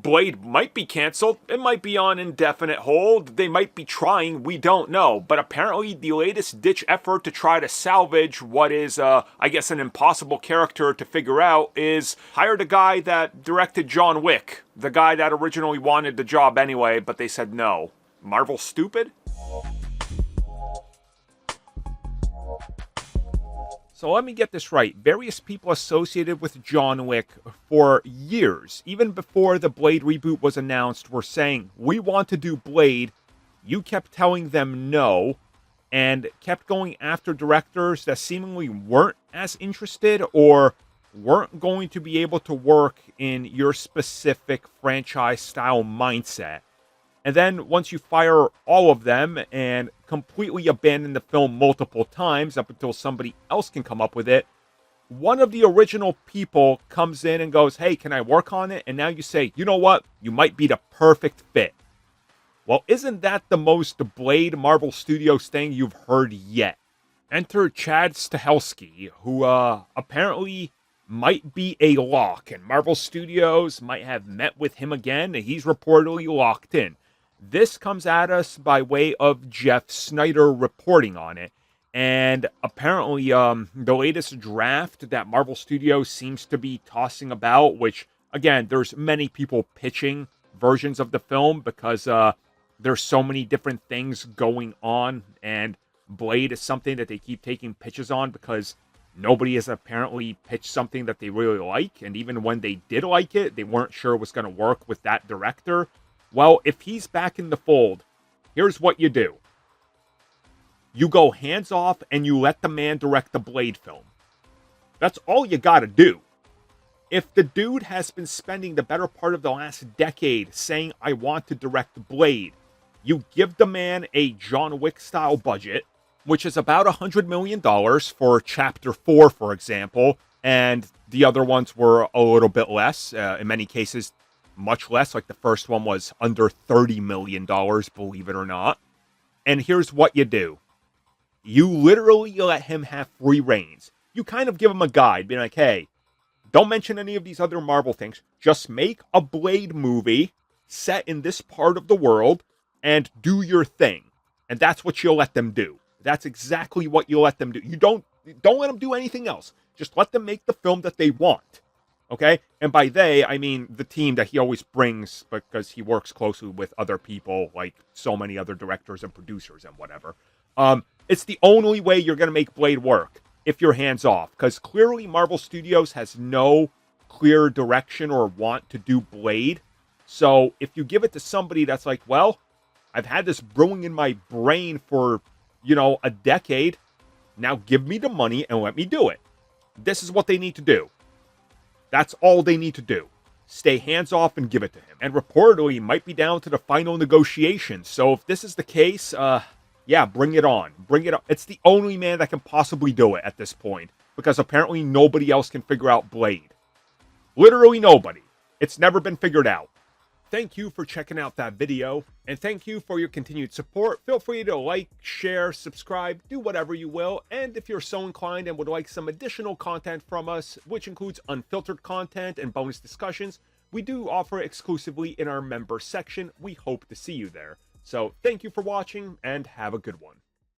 Blade might be canceled. It might be on indefinite hold. They might be trying. We don't know. But apparently, the latest ditch effort to try to salvage what is, I guess, an impossible character to figure out is hire the guy that directed John Wick. The guy that originally wanted the job anyway, but they said no. Marvel stupid? So let me get this right. Various people associated with John Wick for years, even before the Blade reboot was announced, were saying, we want to do Blade. You kept telling them no, and kept going after directors that seemingly weren't as interested or weren't going to be able to work in your specific franchise style mindset. And then once you fire all of them and completely abandon the film multiple times up until somebody else can come up with it, one of the original people comes in and goes, hey, can I work on it? And now you say, you know what? You might be the perfect fit. Well, isn't that the most Blade Marvel Studios thing you've heard yet? Enter Chad Stahelski, who apparently might be a lock, and Marvel Studios might have met with him again, and he's reportedly locked in. This comes at us by way of Jeff Snyder reporting on it. And apparently, the latest draft that Marvel Studios seems to be tossing about, which, again, there's many people pitching versions of the film because there's so many different things going on. And Blade is something that they keep taking pitches on because nobody has apparently pitched something that they really like. And even when they did like it, they weren't sure it was going to work with that director. Well, if he's back in the fold, here's what you do. You go hands off and you let the man direct the Blade film. That's all you gotta do. If the dude has been spending the better part of the last decade saying, I want to direct Blade, you give the man a John Wick style budget, which is about $100 million for Chapter 4, for example, and the other ones were a little bit less, in many cases, much less, like the first one was under $30 million, believe it or not. And here's what you do. You literally let him have free reins. You kind of give him a guide, being like, hey, don't mention any of these other Marvel things. Just make a Blade movie set in this part of the world and do your thing. And that's what you'll let them do. That's exactly what you let them do. You don't let them do anything else. Just let them make the film that they want. Okay? And by they, I mean the team that he always brings because he works closely with other people, like so many other directors and producers and whatever. It's the only way you're going to make Blade work if you're hands off. Because clearly Marvel Studios has no clear direction or want to do Blade. So if you give it to somebody that's like, well, I've had this brewing in my brain for, a decade. Now give me the money and let me do it. This is what they need to do. That's all they need to do. Stay hands off and give it to him. And reportedly might be down to the final negotiations. So if this is the case, yeah, bring it on. Bring it up. It's the only man that can possibly do it at this point. Because apparently nobody else can figure out Blade. Literally nobody. It's never been figured out. Thank you for checking out that video. And thank you for your continued support. Feel free to like, share, subscribe, do whatever you will. And if you're so inclined and would like some additional content from us, which includes unfiltered content and bonus discussions, we do offer exclusively in our member section. We hope to see you there. So thank you for watching and have a good one.